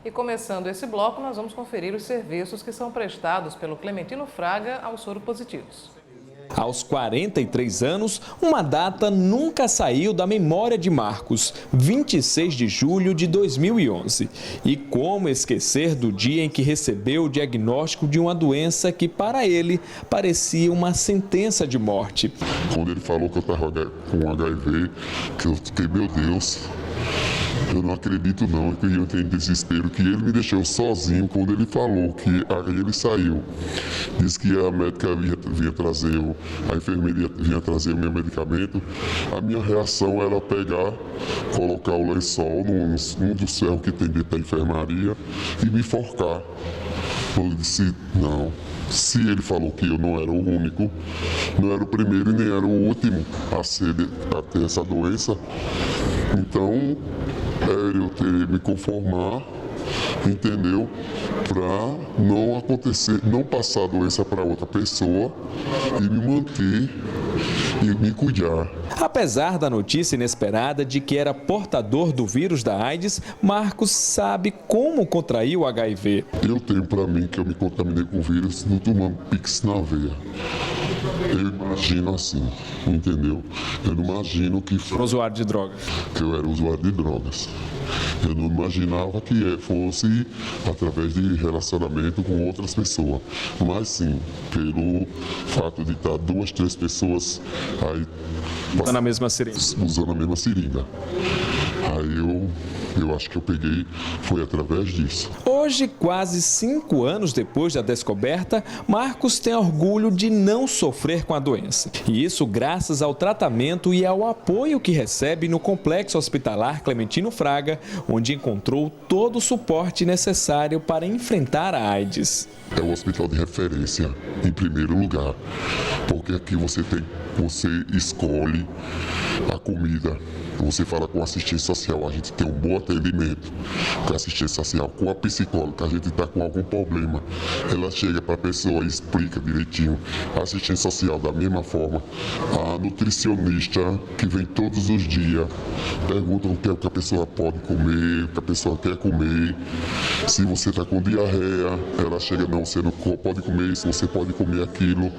E começando esse bloco, nós vamos conferir os serviços que são prestados pelo Clementino Fraga aos soropositivos. Aos 43 anos, uma data nunca saiu da memória de Marcos, 26 de julho de 2011. E como esquecer do dia em que recebeu o diagnóstico de uma doença que, para ele, parecia uma sentença de morte. Quando ele falou que eu estava com HIV, que eu fiquei, meu Deus, eu não acredito não, que eu tenho desespero, que ele me deixou sozinho quando ele falou que aí ele saiu. Disse que a médica vinha trazer, a enfermeira vinha trazer o meu medicamento. A minha reação era pegar, colocar o lençol num dos ferros que tem dentro da enfermaria e me enforcar. Eu disse, não. Se ele falou que eu não era o único, não era o primeiro e nem era o último a ter essa doença, então eu teria que me conformar, entendeu? Para não acontecer, não passar a doença para outra pessoa e me manter e me cuidar. Apesar da notícia inesperada de que era portador do vírus da AIDS, Marcos sabe como contraiu o HIV. Eu tenho para mim que eu me contaminei com o vírus não tomando Pix na veia. Eu imagino assim, entendeu? Eu não imagino que foi usuário de drogas. Que eu era usuário de drogas. Eu não imaginava que fosse através de relacionamento com outras pessoas. Mas sim, pelo fato de estar 2, 3 pessoas aí usando a mesma seringa. Usando a mesma seringa. Aí eu acho que eu peguei, foi através disso. Hoje, quase 5 anos depois da descoberta, Marcos tem orgulho de não sofrer com a doença. E isso graças ao tratamento e ao apoio que recebe no Complexo Hospitalar Clementino Fraga, onde encontrou todo o suporte necessário para enfrentar a AIDS. É o hospital de referência, em primeiro lugar, porque aqui você escolhe a comida. Você fala com a assistência social, a gente tem um bom atendimento com a assistência social, com a psicóloga, a gente está com algum problema, ela chega para a pessoa e explica direitinho. A assistência social da mesma forma, a nutricionista que vem todos os dias, pergunta o que é que a pessoa pode comer, o que a pessoa quer comer, se você está com diarreia, ela chega, não, você não pode comer isso, você pode comer aquilo,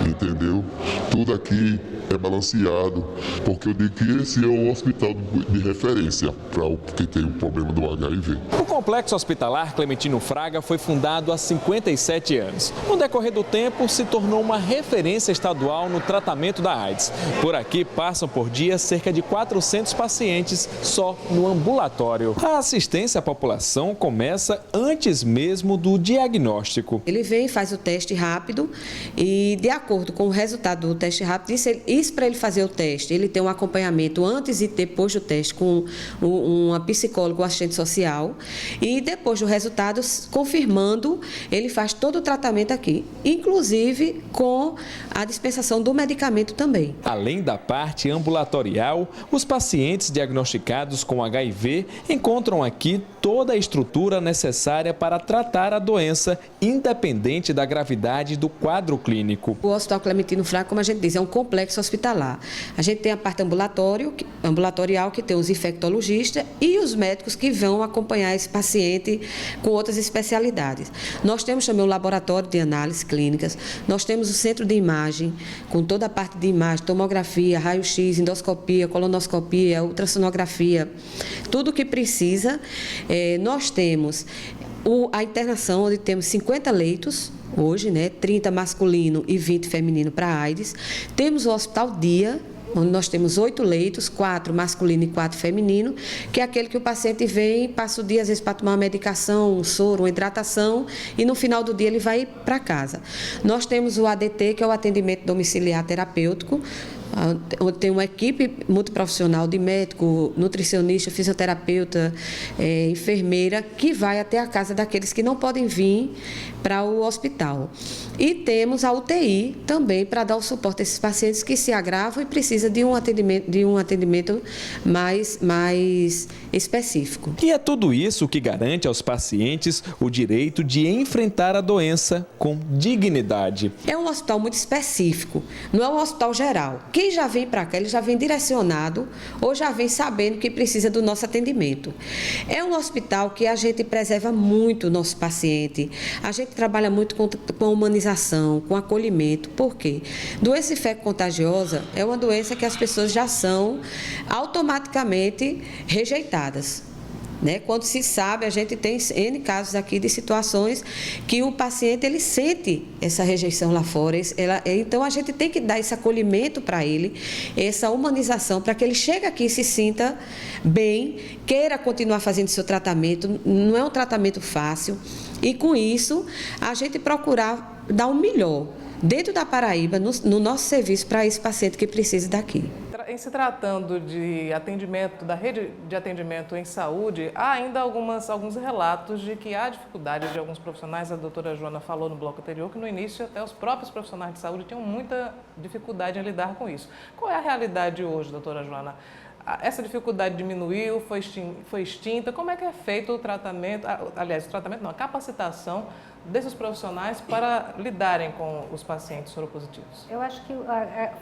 entendeu? Tudo aqui é balanceado, porque eu digo que esse é o hospital de referência para quem tem o problema do HIV. O Complexo Hospitalar Clementino Fraga foi fundado há 57 anos. No decorrer do tempo, se tornou uma referência estadual no tratamento da AIDS. Por aqui passam por dia cerca de 400 pacientes só no ambulatório. A assistência à população começa antes mesmo do diagnóstico. Ele vem, faz o teste rápido e, de acordo com o resultado do teste rápido, isso para ele fazer o teste, ele tem um acompanhamento antes e depois do teste com uma psicóloga ou assistente social, e depois do resultado, confirmando, ele faz todo o tratamento aqui, inclusive com a dispensação do medicamento também. Além da parte ambulatorial, os pacientes diagnosticados com HIV encontram aqui toda a estrutura necessária para tratar a doença, independente da gravidade do quadro clínico. O Hospital Clementino Fraga, como a gente diz, é um complexo hospitalar. A gente tem a parte ambulatorial, que tem os infectologistas e os médicos que vão acompanhar esse paciente com outras especialidades. Nós temos também o laboratório de análises clínicas, nós temos o centro de imagem, com toda a parte de imagem, tomografia, raio-x, endoscopia, colonoscopia, ultrassonografia, tudo o que precisa. Nós temos a internação, onde temos 50 leitos, hoje, 30 masculino e 20 feminino para AIDS. Temos o Hospital Dia, onde nós temos 8 leitos, 4 masculino e 4 feminino, que é aquele que o paciente vem, passa o dia às vezes para tomar uma medicação, um soro, uma hidratação, e no final do dia ele vai para casa. Nós temos o ADT, que é o atendimento domiciliar terapêutico, onde tem uma equipe multiprofissional de médico, nutricionista, fisioterapeuta, enfermeira, que vai até a casa daqueles que não podem vir para o hospital. E temos a UTI também para dar o suporte a esses pacientes que se agravam e precisam de um atendimento mais específico. E é tudo isso que garante aos pacientes o direito de enfrentar a doença com dignidade. É um hospital muito específico, não é um hospital geral. Quem já vem para cá, ele já vem direcionado ou já vem sabendo que precisa do nosso atendimento. É um hospital que a gente preserva muito o nosso paciente, a gente trabalha muito com a humanização, com acolhimento. Por quê? Doença infecto-contagiosa é uma doença que as pessoas já são automaticamente rejeitadas. Quando se sabe, a gente tem N casos aqui de situações que o paciente ele sente essa rejeição lá fora. Então, a gente tem que dar esse acolhimento para ele, essa humanização, para que ele chegue aqui e se sinta bem, queira continuar fazendo seu tratamento. Não é um tratamento fácil. E, com isso, a gente procurar dar o melhor dentro da Paraíba, no nosso serviço, para esse paciente que precisa daqui. Em se tratando de atendimento, da rede de atendimento em saúde, há ainda alguns relatos de que há dificuldade de alguns profissionais. A doutora Joana falou no bloco anterior que no início até os próprios profissionais de saúde tinham muita dificuldade em lidar com isso. Qual é a realidade hoje, doutora Joana? Essa dificuldade diminuiu, foi extinta? Como é que é feito o tratamento, a capacitação desses profissionais para lidarem com os pacientes soropositivos? Eu acho que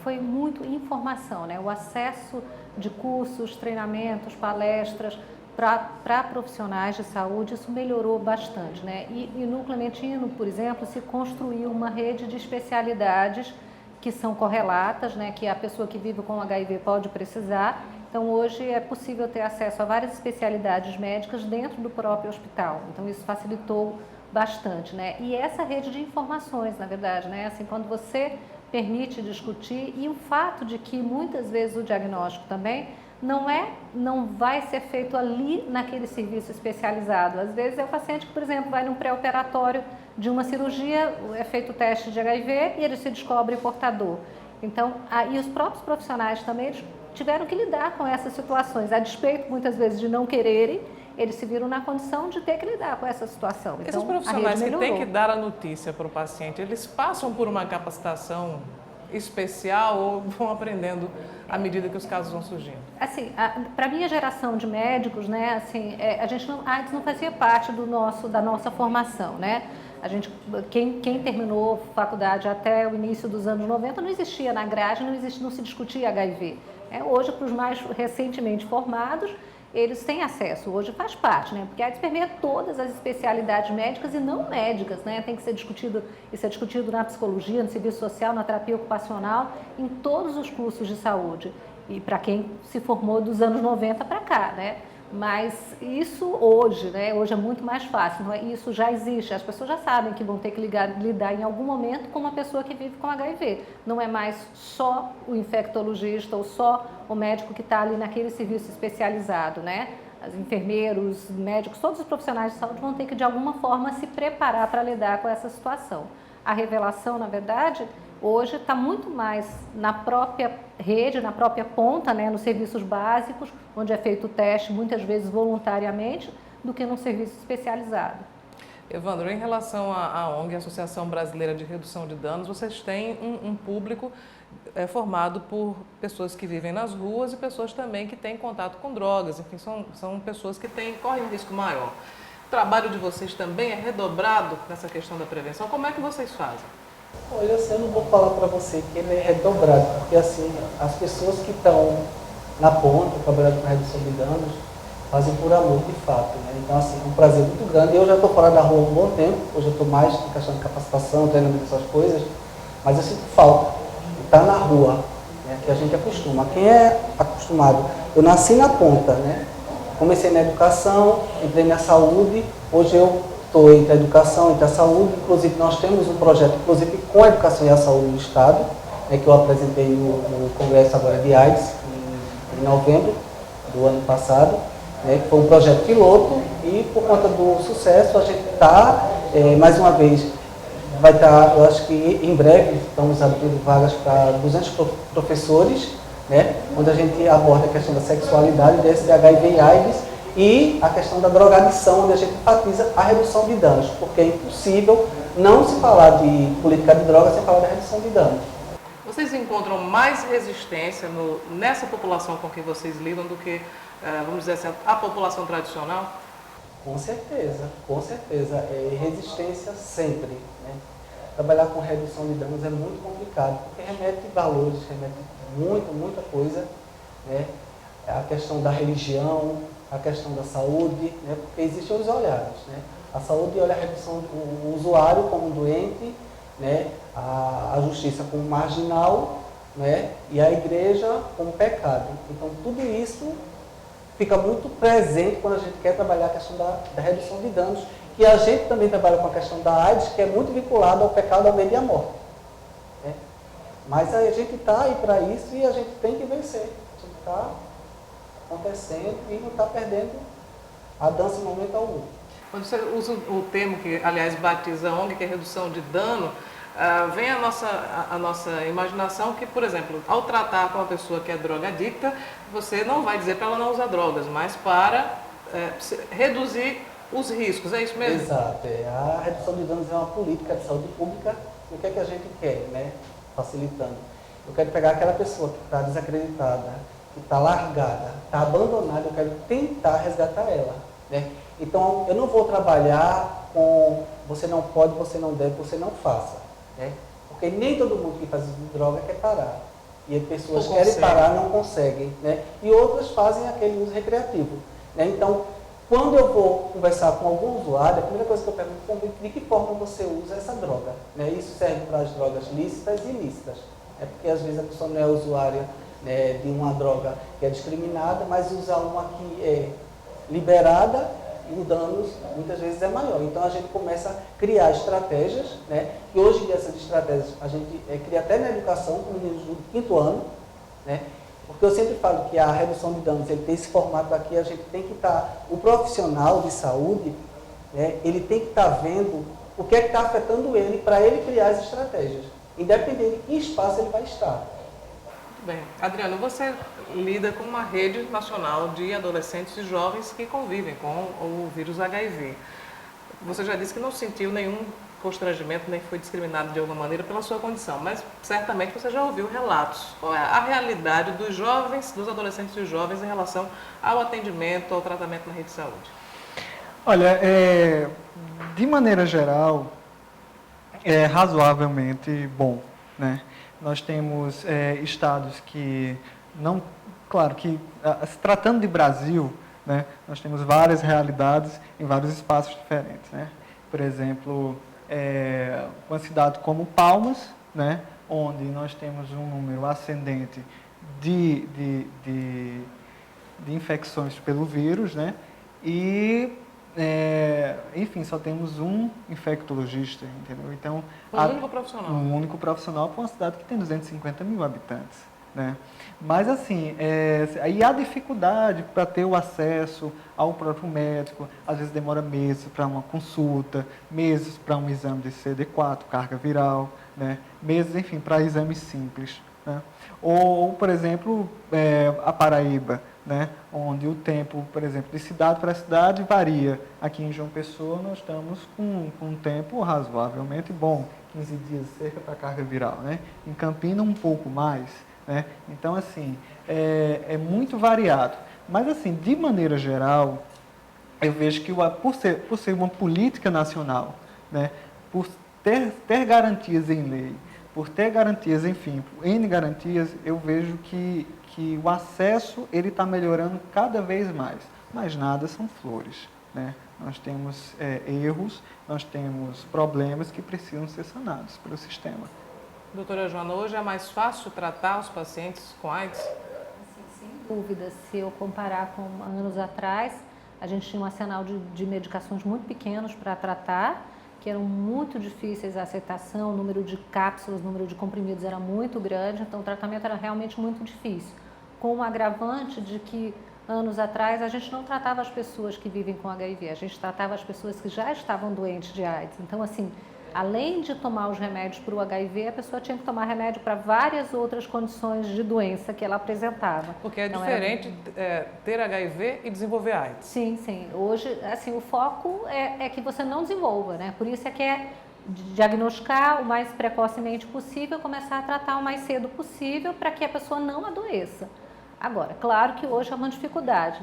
foi muito informação, né? O acesso de cursos, treinamentos, palestras para profissionais de saúde, isso melhorou bastante, né? E no Clementino, por exemplo, se construiu uma rede de especialidades que são correlatas, né? Que a pessoa que vive com HIV pode precisar. Então, hoje é possível ter acesso a várias especialidades médicas dentro do próprio hospital. Então, isso facilitou bastante, né? E essa rede de informações, na verdade, né? Assim, quando você permite discutir, e o fato de que muitas vezes o diagnóstico também não vai ser feito ali naquele serviço especializado. Às vezes é o paciente que, por exemplo, vai num pré-operatório de uma cirurgia, é feito o teste de HIV e ele se descobre portador. Então, e os próprios profissionais também eles tiveram que lidar com essas situações, a despeito muitas vezes de não quererem, eles se viram na condição de ter que lidar com essa situação. Então, esses profissionais que têm que dar a notícia para o paciente, eles passam por uma capacitação especial ou vão aprendendo à medida que os casos vão surgindo? Assim, para a minha geração de médicos, né, assim, a gente antes não fazia parte da nossa formação, né? Quem terminou faculdade até o início dos anos 90 não existia na grade, não se discutia HIV. Hoje, para os mais recentemente formados, eles têm acesso, hoje faz parte, né? Porque a AIDS permeia todas as especialidades médicas e não médicas, né? Tem que ser discutido, isso é discutido na psicologia, no serviço social, na terapia ocupacional, em todos os cursos de saúde. E para quem se formou dos anos 90 para cá, né? Mas isso hoje, né? Hoje é muito mais fácil, não é? Isso já existe, as pessoas já sabem que vão ter que lidar em algum momento com uma pessoa que vive com HIV. Não é mais só o infectologista ou só o médico que está ali naquele serviço especializado, né? Os enfermeiros, médicos, todos os profissionais de saúde vão ter que de alguma forma se preparar para lidar com essa situação. A revelação, na verdade, hoje está muito mais na própria rede, na própria ponta, né, nos serviços básicos, onde é feito o teste, muitas vezes voluntariamente, do que num serviço especializado. Evandro, em relação à ONG, Associação Brasileira de Redução de Danos, vocês têm um público formado por pessoas que vivem nas ruas e pessoas também que têm contato com drogas, enfim, são pessoas que correm um risco maior. O trabalho de vocês também é redobrado nessa questão da prevenção. Como é que vocês fazem? Olha, eu não vou falar para você que ele é redobrado, porque assim, as pessoas que estão na ponta, trabalhando com redução de danos, fazem por amor de fato, né? Então, assim, é um prazer muito grande. Eu já estou fora da rua há um bom tempo, hoje eu estou mais em questão de capacitação, treinamento, essas coisas, mas eu sinto falta de estar na rua, né? Que a gente acostuma. Quem é acostumado, eu nasci na ponta, né? Comecei na educação, entrei na saúde, hoje eu estou entre a educação, entre a saúde, inclusive nós temos um projeto, inclusive com a educação e a saúde do Estado, né, que eu apresentei no Congresso agora de AIDS, em novembro do ano passado, né, que foi um projeto piloto e por conta do sucesso a gente está, mais uma vez, vai estar, eu acho que em breve estamos abrindo vagas para 200 professores, né, onde a gente aborda a questão da sexualidade, desse HIV e AIDS, e a questão da drogadição, onde a gente enfatiza a redução de danos, porque é impossível não se falar de política de drogas sem falar da redução de danos. Vocês encontram mais resistência nessa população com que vocês lidam do que vamos dizer assim, a população tradicional? Com certeza, com certeza. É resistência sempre, né? Trabalhar com redução de danos é muito complicado, porque remete valores, remete muita coisa, né? A questão da religião, a questão da saúde, né? Porque existem os olhares, né? A saúde olha a redução do usuário como doente, né? A justiça como marginal, né? E a igreja como pecado. Então, tudo isso fica muito presente quando a gente quer trabalhar a questão da redução de danos, que a gente também trabalha com a questão da AIDS, que é muito vinculada ao pecado, ao medo e à morte. Né? Mas a gente está aí para isso e a gente tem que vencer. A gente está acontecendo e não está perdendo a dança em momento algum. Quando você usa o termo que, aliás, batiza a ONG, que é redução de dano, vem a nossa imaginação que, por exemplo, ao tratar com uma pessoa que é drogadicta, você não vai dizer para ela não usar drogas, mas para reduzir os riscos, é isso mesmo? Exato. A redução de danos é uma política de saúde pública. E o que é que a gente quer, né? Facilitando. Eu quero pegar aquela pessoa que está desacreditada, que está largada, está abandonada, eu quero tentar resgatar ela, né? Então, eu não vou trabalhar com você não pode, você não deve, você não faça, né? Porque nem todo mundo que faz droga quer parar. E as pessoas querem parar, não conseguem, né? E outras fazem aquele uso recreativo, né? Então, quando eu vou conversar com algum usuário, a primeira coisa que eu pergunto é de que forma você usa essa droga, né? Isso serve para as drogas lícitas e ilícitas. É porque às vezes a pessoa não é usuária, né, de uma droga que é discriminada, mas usa uma que é liberada e o dano muitas vezes é maior. Então a gente começa a criar estratégias, né? E hoje essas estratégias a gente cria até na educação com meninos do 5º ano, né? Porque eu sempre falo que a redução de danos, ele tem esse formato aqui, a gente tem que estar, o profissional de saúde, né, ele tem que estar vendo o que é que está afetando ele para ele criar as estratégias, independente de que espaço ele vai estar. Muito bem. Adriano, você lida com uma rede nacional de adolescentes e jovens que convivem com o vírus HIV. Você já disse que não sentiu nenhum constrangimento, nem foi discriminado de alguma maneira pela sua condição, mas certamente você já ouviu relatos. Qual é a realidade dos jovens, dos adolescentes e jovens em relação ao atendimento, ao tratamento na rede de saúde? Olha, de maneira geral, é razoavelmente bom, né? Nós temos estados que não, claro que se tratando de Brasil, né, nós temos várias realidades em vários espaços diferentes, né? Por exemplo, uma cidade como Palmas, né, onde nós temos um número ascendente de infecções pelo vírus, né, e, enfim, só temos um infectologista, entendeu? Então, único profissional. Um único profissional para uma cidade que tem 250 mil habitantes, né? Mas, assim, aí há dificuldade para ter o acesso ao próprio médico, às vezes demora meses para uma consulta, meses para um exame de CD4, carga viral, né? Meses, enfim, para exames simples, né? Ou, por exemplo, a Paraíba, né? Onde o tempo, por exemplo, de cidade para cidade varia. Aqui em João Pessoa nós estamos com um tempo razoavelmente bom, 15 dias cerca para carga viral, né? Em Campina um pouco mais, né? Então, assim, é muito variado. Mas, assim, de maneira geral, eu vejo que por ser uma política nacional, né? Por ter garantias em lei, por ter garantias, enfim, N garantias, eu vejo que o acesso ele está melhorando cada vez mais. Mas nada são flores, né? Nós temos erros, nós temos problemas que precisam ser sanados pelo sistema. Doutora Joana, hoje é mais fácil tratar os pacientes com AIDS? Sem dúvida. Se eu comparar com anos atrás, a gente tinha um arsenal de medicações muito pequenos para tratar, que eram muito difíceis a aceitação, o número de cápsulas, o número de comprimidos era muito grande, então o tratamento era realmente muito difícil. Com o agravante de que anos atrás a gente não tratava as pessoas que vivem com HIV, a gente tratava as pessoas que já estavam doentes de AIDS. Então, assim, além de tomar os remédios para o HIV, a pessoa tinha que tomar remédio para várias outras condições de doença que ela apresentava. Porque é diferente ter HIV e desenvolver AIDS. Sim, sim. Hoje, assim, o foco é que você não desenvolva, né? Por isso é que é diagnosticar o mais precocemente possível, começar a tratar o mais cedo possível para que a pessoa não adoeça. Agora, claro que hoje é uma dificuldade,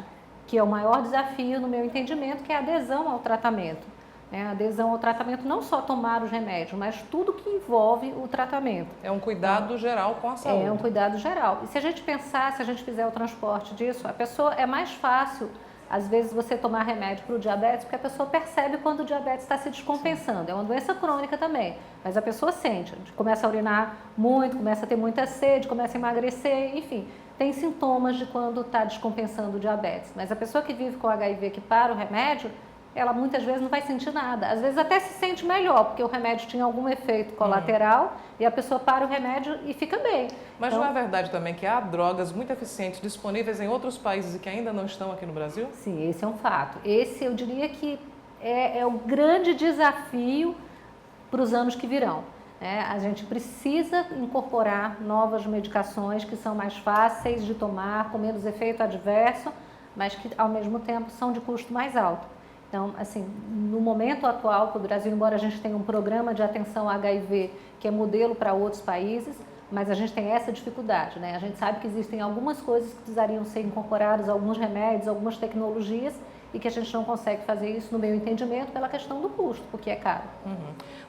que é o maior desafio no meu entendimento, que é a adesão ao tratamento. A adesão ao tratamento, não só tomar os remédios, mas tudo que envolve o tratamento. É um cuidado geral com a saúde. É um cuidado geral. E se a gente pensar, se a gente fizer o transporte disso, a pessoa é mais fácil, às vezes, você tomar remédio para o diabetes, porque a pessoa percebe quando o diabetes está se descompensando. Sim. É uma doença crônica também, mas a pessoa sente, começa a urinar muito, começa a ter muita sede, começa a emagrecer, enfim, tem sintomas de quando está descompensando o diabetes. Mas a pessoa que vive com HIV, que para o remédio, ela muitas vezes não vai sentir nada. Às vezes até se sente melhor, porque o remédio tinha algum efeito colateral e a pessoa para o remédio e fica bem. Mas então, não é verdade também que há drogas muito eficientes disponíveis em outros países e que ainda não estão aqui no Brasil? Sim, esse é um fato. Esse eu diria que é o grande desafio para os anos que virão. A gente precisa incorporar novas medicações que são mais fáceis de tomar, com menos efeito adverso, mas que ao mesmo tempo são de custo mais alto. Então, assim, no momento atual para o Brasil, embora a gente tenha um programa de atenção a HIV que é modelo para outros países, mas a gente tem essa dificuldade, né? A gente sabe que existem algumas coisas que precisariam ser incorporadas, alguns remédios, algumas tecnologias, e que a gente não consegue fazer isso, no meu entendimento, pela questão do custo, porque é caro.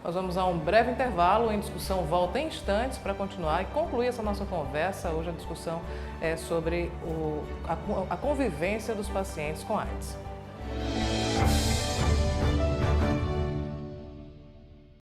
Nós vamos a um breve intervalo, em discussão volta em instantes para continuar e concluir essa nossa conversa. Hoje a discussão é sobre a convivência dos pacientes com AIDS.